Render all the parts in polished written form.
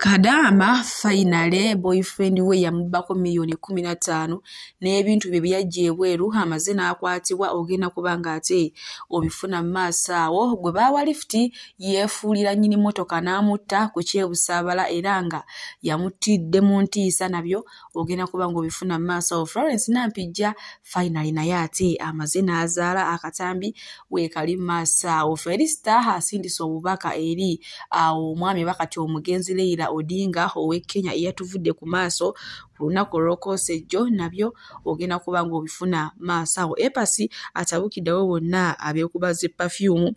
Kadama finally boyfriend we yamubako $15,000 n'ebintu bye byajje ebweru amaze n'akwatibwa ogenda kubanga ate obifuna maaso awo gwe bawa lift yeefuulira nnyini motoka n'amutta ku kyebusaabala era nga yamutidde mu ntiisa nabyo ogenda kubanga obifuna maaso awo. Florence Nampijja finally naye ate amaze n'azaala akatambi weekali maaso awo. Felista asindise obubaka eri awo omwami bakati omugenzi Leila Odinga owe Kenya eyatuvudde ku maaso ku lunaku olw'okoosejjo nabyo ogenda kubanga obifuna maaso awo. Epasi atabukiddewo bonna abeekubaza perfume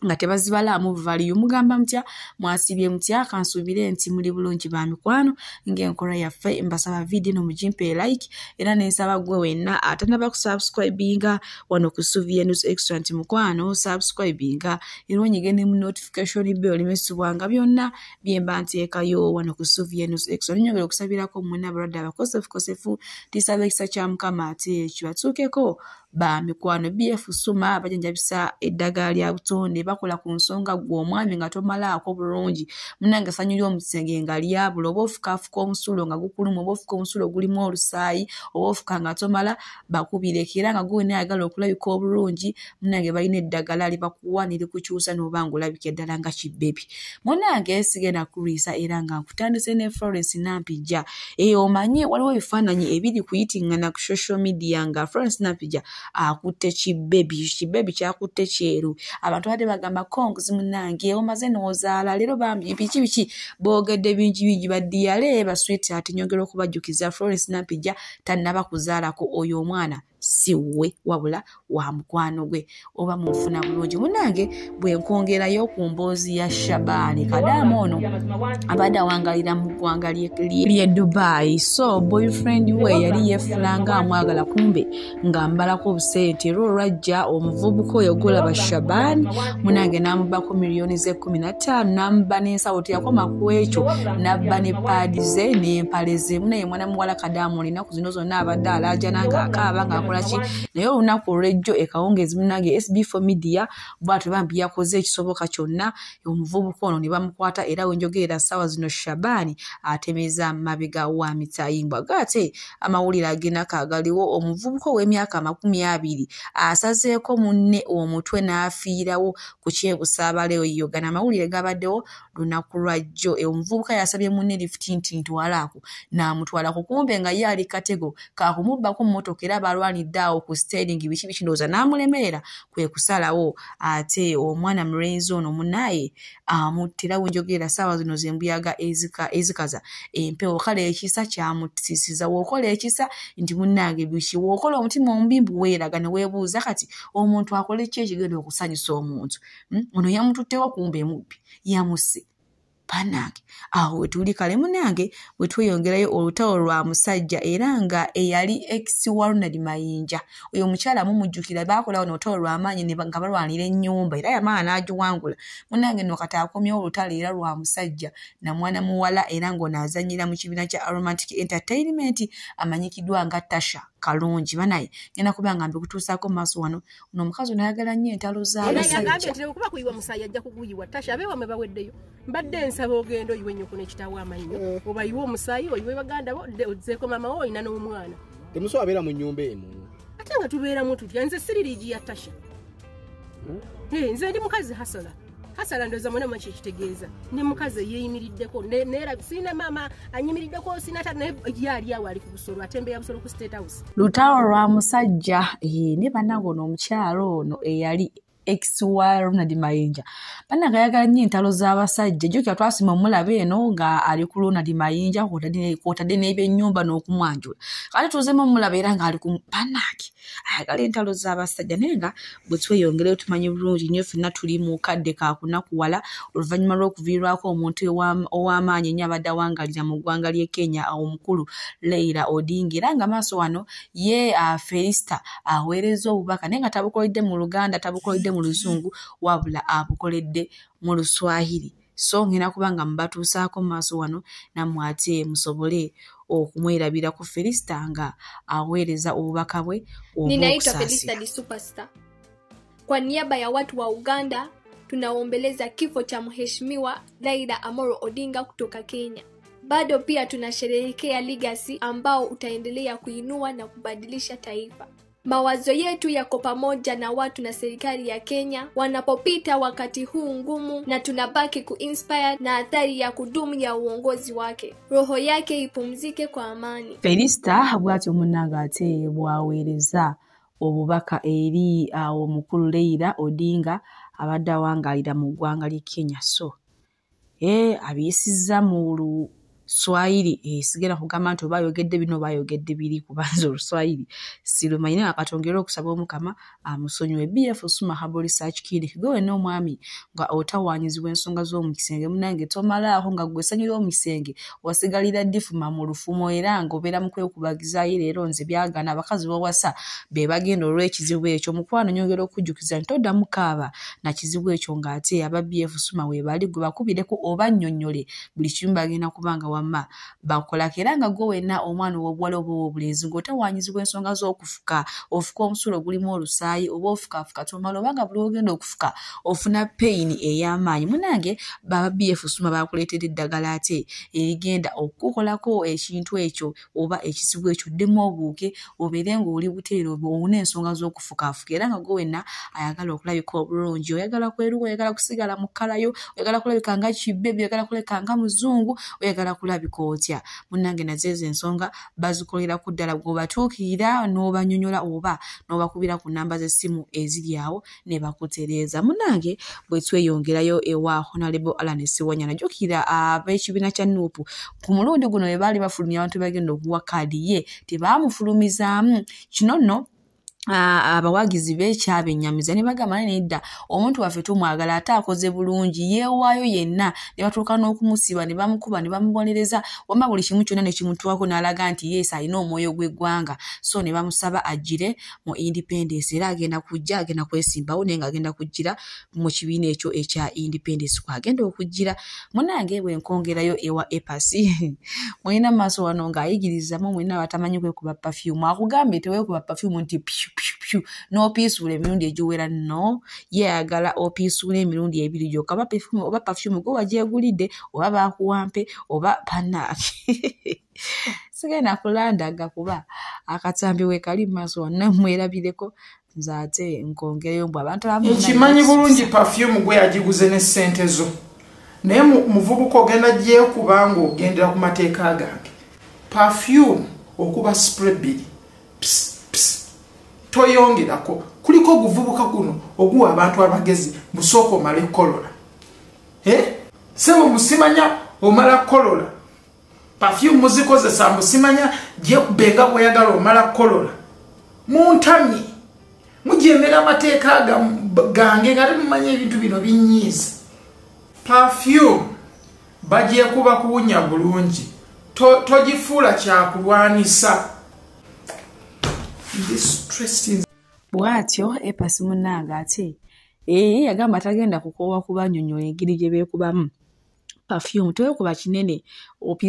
nga tebazibalamu valiyu mugamba mutya mwasibye mutya kansuubire nti muli bulungi ba mikwano ng'enkola yaffe mbasaba video no mujimpe like era n'ensaba gwe wenna atanaba kusubscribinga wano ku Suvia News Extra nti mukwano subscribinga era onyige mu notification bell limesubwanga byonna byemba nteekayo wano ku Suvia News Extra. Nyongera okusabirako mwenna brother abakosefu tisaba ekisa kya Mukama ate kibatukeko ba mikwano. BF Suma abajanjabisa eddagala lya butonde bakola ku nsonga gwe omwami nga tomalaako bulungi munange sanyu ly'omusenge nga lyabula oba ofukafuka omusulo nga gukuluma oba ofuka omusulo gulimu olusaayi oba ofuka nga tomala bakubirekera nga gwe nayagala okulabika obulungi munange balina eddagala libakuwa nirikukyusa n'obanga olabika eddala nga kibbebi. Munange sigenda kulwisa era nga nkutandise ne Florence Nampijja omanyi waliwo ebifaananyi ebiri kuyitingana ku social media nga Florence Nampijja akutte kibbebi kyakutte kyeru abantu bade bagamba kongozi munange omaze n'ozaala leero bambi biki boogedde bingi baddiyale baswiti ati nyongera okubajjukiza Florence Nampijja tannaba kuzaalako oyo omwana siwe wabula wa mukwano gwe oba mufuna bulungi. Munange bwe nkongerayo ku mboozi ya Shabani Kadama ono abadde awangalira mu ggwanga lye Dubai. So boyfriend we yali yefulanga amwagala kumbe nga mbalako obusente era olwajja omuvubuka oyo golaba Shabani munange n'amubako $15,000 n'amuba n'ensawo teyakoma ku ekyo n'abba ne paadi ze n'empale ze. Munaye mwana muwala Kadama olinaku zino zonna abadde alaajana ng'akaaba ng'akola naye olunaku olw'ejjo ekawungezi munange SB4 Media bw'atyo bambi yakoze ekisoboka kyonna omuvubuka ono ne bamukwata era wenjogerera ssaawa zino Shabani atemeza mabega wa mitayimbwa. Gate amawulire agenda kaagaliwo omuvubuka ow'emyaka 20 asazeeko munne omutwe n'afiirawo ku kyebusaabala eyo. Gano amawulire gabaddewo lunaku lwajjo. Omuvubuka yasabye munne lifuti nti ntwalaako n'amutwalako kumbe nga ye ali katego kaakumubbako mu mmotoka era balwanidde awo ku steering biki ndowooza n'amulemerera kwe kusalawo ate omwana mulenzi ono munaye amuttira wenjogerera ssaawa zino zembuyaga ezikaza empewo kale ekisa kyamutisisiza wookola ekisa nti munnange biki wookola omutima omubimbu weeraga ne weebuuza kati omuntu akole ki ekigenda okusanyusa omuntu ono yamututtewo kumbe mubbi yamusse panange awo wetuli kale munange wetweyongerayo olutalo lwa musajja era nga eyali ex wa Ronald Mayinja oyo mukyala mumujjukira baakolawo n'olutalo lw'amaanyi nga balwanira ennyumba era yamaana n'agiwangula munange nno kati akomyewo olutalo era lwa musajja na mwana muwala era ng'onaazannyira mu kibiina kya Aromantic Entertainment amanyikiddwa nga Tasha Kalungi. Banaye ngenda kubanga mbikutuusaako maaso wano ono omukazi ono ayagala nnyo entalo z'abasajja kuba kuyiwa musajja ajja kuguyiwa Tasha abeewa mwe baweddeyo mbadde nsaba ogenda oyiwe nnyoko n'ekitaawo amannyo oba yiwe omusaayi oyiwe baganda bo ozzeeko mama wo olina n'omwana temusobola abeera mu nnyumba emu ate nga tubeeramu tutya nze siririgi ya Tasha nze ndi mukazi hasala ndoza mwana mwachi kitegeeza ne mukazi yeeyimiriddeko neera sina mama anyimiriddeko sina tata yali awo ali ku busolo atembeya busolo ku State House. Lutalo lwa musajja ne bannange ono omukyalo ono eyali ex wa Ronald Mayinja bannange ayagala nnyo entalo z'abasajja jjukira twasima omulaba eno nga ali ku Ronald Mayinja kwotadde n'ebyennyumba n'okumwanjula kale tuuzemu omulaba era ng'ali ku bannange ayagala entalo z'abasajja naye nga bwe tweyongereyo tumanyi bulungi nnyo ffenna tuli mu kadde kakunakuwala oluvannyuma lw'okuviirwako omuntu ow'amaanyi ennyo abadde awangalira mu ggwanga ly'e Kenya omukulu Leila Odinga era nga maaso wano ye Felista aweereza obubaka naye nga tabukoledde mu Luganda tabukoledde mu Luzungu wabula abukoledde mu Luswahili. So ngenda kubanga mbatuusaako maaso wano nammwe ate musobole okumwerabira ku Felista nga aweereza obubaka bwe. Ninaitwa Felista the Superstar. Kwa niaba ya watu wa Uganda tunaombeleza kifo cha Mheshimiwa Raila Amolo Odinga kutoka Kenya. Bado pia tunasherehekea legacy ambao utaendelea kuinua na kubadilisha taifa. Mawazo yetu yako pamoja na watu na serikali ya Kenya wanapopita wakati huu ngumu, na tunabaki kuinspire na athari ya kudumu ya uongozi wake. Roho yake ipumzike kwa amani. Felista bwati omunaga ate bwaweereza obubaka eri omukulu Raila Odinga abadde awangalira mu ggwanga lya Kenya. So abiyisizza mu Swahili sigera kugamba nti bayogedde bino bayogedde biri kubanza Oluswahili sirumanyi naye akatongera okusaba Omukama amusonyiwe. BF Suma Herbal Research Clinic gowe n'omwami nga otawanyizibwa ensonga z'omukisenge munange tomalaaho nga gwesanyira omukisenge wasigalira ddifuma mu lufumo era ng'obeera mu kwekubagizayo leero nze byagana abakazi bawasa be bagenda olw'ekizibu ekyo. Mukwano nyongera okujjukiza nti toddamu kaaba na kizibu ekyo ng'ate aba BF Suma weebali gwe bakubireko oba nnyonnyole buli kimu bagenda kubanga wama bakola kera nga gwe wenna omwana w'obuwala oba ow'obulenzi ng'otawanyizibwa ensonga z'okufuka ofuka omusulo gulimu olusaayi oba ofukafuka tomala oba nga buli ogenda okufuka ofuna pain ey'amaanyi munange baba BF Suma bakuleetera eddagala ate erigenda okukolako ekintu ekyo oba ekizibu ekyo ddemu obuuke obeere ng'oli buteera owuna ensonga z'okufukafuka era nga gwe wenna ayagala okulabika obulungi oyagala kweruka oyagala kusigala mu kkalayo oyagala kulabika nga kibbebi oyagala kulabika nga muzungu oyagala kulabika otya munange nazeezo ensonga bazikolera ku ddala bw'obatuukirira n'obanyonyola oba n'obakubira ku nnamba z'essimu eziri awo ne bakutereeza. Munange bwe tweyongerayo ewa Honorable Allan Sewanya najjukira ab'ekibiina kya Nuupu ku mulundi guno bwe baali bafulumya abantu bagenda okuwa kaadi ye tebaamufulumizaamu kino nno abawagizi beekyabennyamiza ne bagamba nedda omuntu waffe tumwagala ate akoze bulungi yeewaayo yenna ne batuuka n'okumusiba ne bamukuba ne bamubonereza wamma buli kimu kyonna ne kimutuwako n'alaga nti yeesi alina omwoyo gw'eggwanga. So ne bamusaba agire mu independence era agenda kujja agenda kwesimbawo naye ng'agenda kujjira mu kibiina ekyo ekya independence kwagenda okujjira. Munange bwe nkongerayo ewa Epasi mulina maaso wano ng'ayigirizamu mulina batamanyi kwekuba perfume akugambe teweekuba perfume nti n'opiisuula emirundi egiwera no yeeyagala opiisuula emirundi ebiri gyokka oba perfume gwe wagyegulidde oba baakuwampe oba pannaaki sigenda kulandaga kuba akatambi we kali maaso wonna mwerabireko nze ate nkongereyo mbw abantu nkimanyi bulungi perfume gwe yagiguze ne ssente zo naye muvubuka ogenda gyekuba ng'ogendera ku mateeka gange perfume okuba spray bbiri toyongerako kuliko oguvubuka guno oguwa abantu abagezi musooka omala ekolola sebo musimanya omala kolola perfume muzikozesa musimanya gyekubenga bweyagala omala kolola muntamye mugyemera amateeka gange nga temumanya ebintu bino binyiiza. Perfume bagyekuba kuwunya bulungi togifuula kyakulwanisa. Bwatyo Epasi munanga ate yagamba tagenda kukoowa kubanyonyola engeri gye beekubamu perfume toyekuba kinene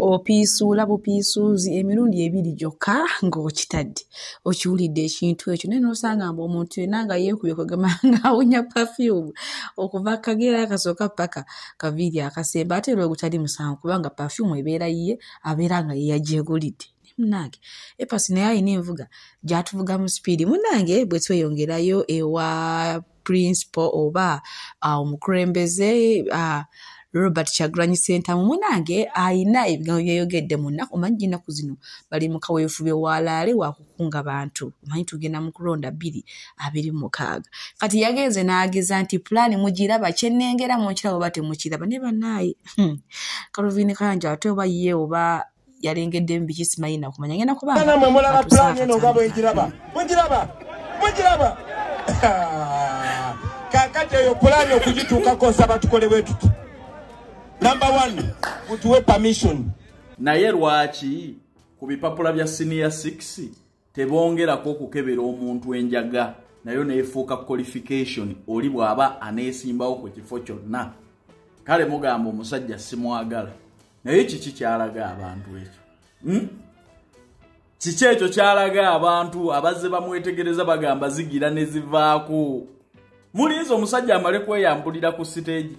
opiisuula bupiisuuzi emirundi ebiri gyokka ng'okitadde okiwulidde ekintu ekyo naye n'osanga mbu omuntu yenna nga yeekubye kwegamba ng'awunya perfume okuva Kagera akasooka paka Kaviiri akasemba ate era ogutali musango kubanga perfume ebeera yiye abeera nga ye yagyegulidde. Munange Epasi naye alina envuga gy'atuvuga mu sipiidi. Munange bwe tweyongerayo ewa principal oba omukulembeze Robert Kyagulanyi Ssentamu munange alina ebigambo byeyogedde mu nnaku omanyi ennaku zino bali mu kaweefube walaale wakukunga bantu omanyi tugenda mu kulonda 2026 kati yagenze n'ageza nti pulaani mugiraba kyennengera mukiraba oba temukiraba ne bannaaye Calvin Kanja ate oba ye oba yalengedde mbiki simanyi nakumanya ngenda kubanga mwe mulaba pulaani eno nga bwengiraba mugiraba kakati eyo pulaani okugituukako nsaba tukole bwe tuti. Number 1, mutuwe permission. Naye lwaki ku bipapula bya senior 6 tebongerako okukebera omuntu enjaga nayo neefuuka qualification oli bw'aba aneesimbawo ku kifo kyonna. Kale mugamba omusajja simwagala naye kiki kyalaga abantu ekyo? Kiki ekyo kyalaga abantu abazze bamwetegereza bagamba zigira ne zivaako? mulinzo omusajja amale kweyambulira ku stage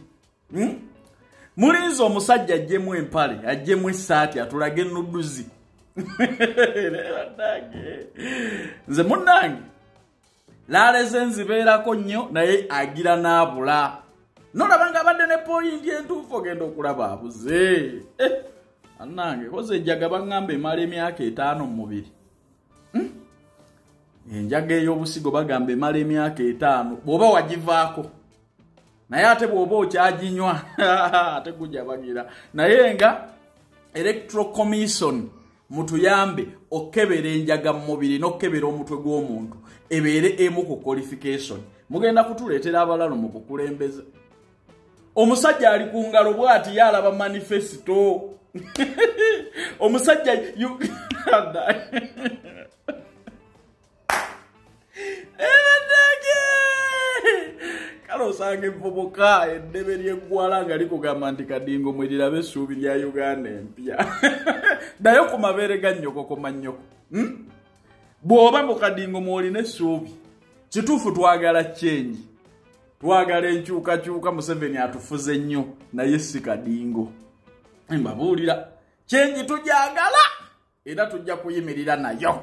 mulinzo omusajja ajjemu empale ajjemu essaati atulage nudduzi nze munnange laaleze nzibeerako nnyo naye agira n'abula nolabanga abadde ne poyinti entuufu ogenda okulaba abuze annange koze ejjaga baŋŋamba emala emyaka 5 mu mubiri enjaga ey'obusigo bagamba emala emyaka 5 bw'oba wagivaako naye ate bw'oba okyaginywa ate gujabagira naye nga electoral commission mutuyambe okebera enjaga mu mubiri n'okebera omutwe gw'omuntu ebeere emu ku qualification mugenda kutuleetera abalalo mu bukulembeze omusajja ali ku ngalo bw'ati yalaba manifesto omusajja kale osanga envubuka eddebe ly'eggwala nga likugamba nti Kadingo mwelirabe essuubi lya Uganda empya naye ku mabeere ga nnyoko koma nnyoko bw'oba mu Kadingo mwolina essuubi kituufu twagala change twagala enkyukakyuka Museveni atufuze nnyo naye si Kadingo mbabuulira change tujagala era tujja kuyimirira nayo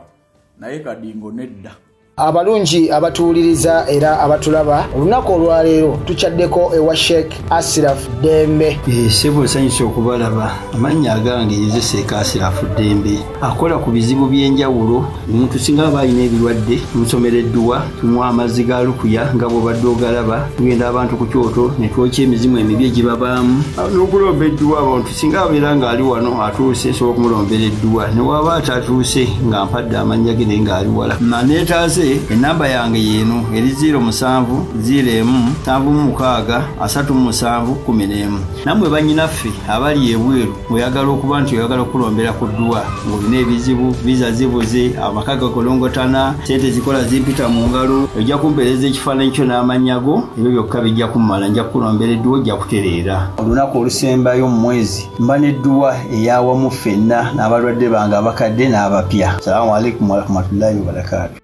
naye Kadingo nedda abalungi abatuuliriza era abatulaba olunaku olwaleero tukyaddeko ewa Sheikh Ashraf Dembe sebo sanyusa okubalaba amannya agange yeze Sheikh Ashraf Dembe akola ku bizibu by'enjawulo omuntu singa aba alina ebirwadde musomereddwa tunywa amazzi ga lukuya nga bw'obadde ogalaba tugenda abantu ku kyoto ne twokya emizimu emibi egibabaamu n'okulomba eddwa abantu singa abeera ng'ali wano atuuse sobola okumulombeera eddwa ne waba atatuuse nga mpadde amannya ge naye ng'ali wala naneetaase enamba yange yeno eri 0707363711 namwe banyinaffe abali ebweru oyagala okuba nti oyagala okulombera ku ddwa ng'olina ebizibu viza zibuze amaka gakolongotana sente zikola zimpita mu ngalo ojja kumpeereza ekifaananyi kyo n'amanyago ebyo byokka bijja kummala nja kukulombera eddwa ojja kutereera olunaku olusembayo mu mwezi mba n'eddwa eyawamu ffenna n'abalwadde bange abakadde n'abapya salaamu alaikum warahmatullahi wabarakatu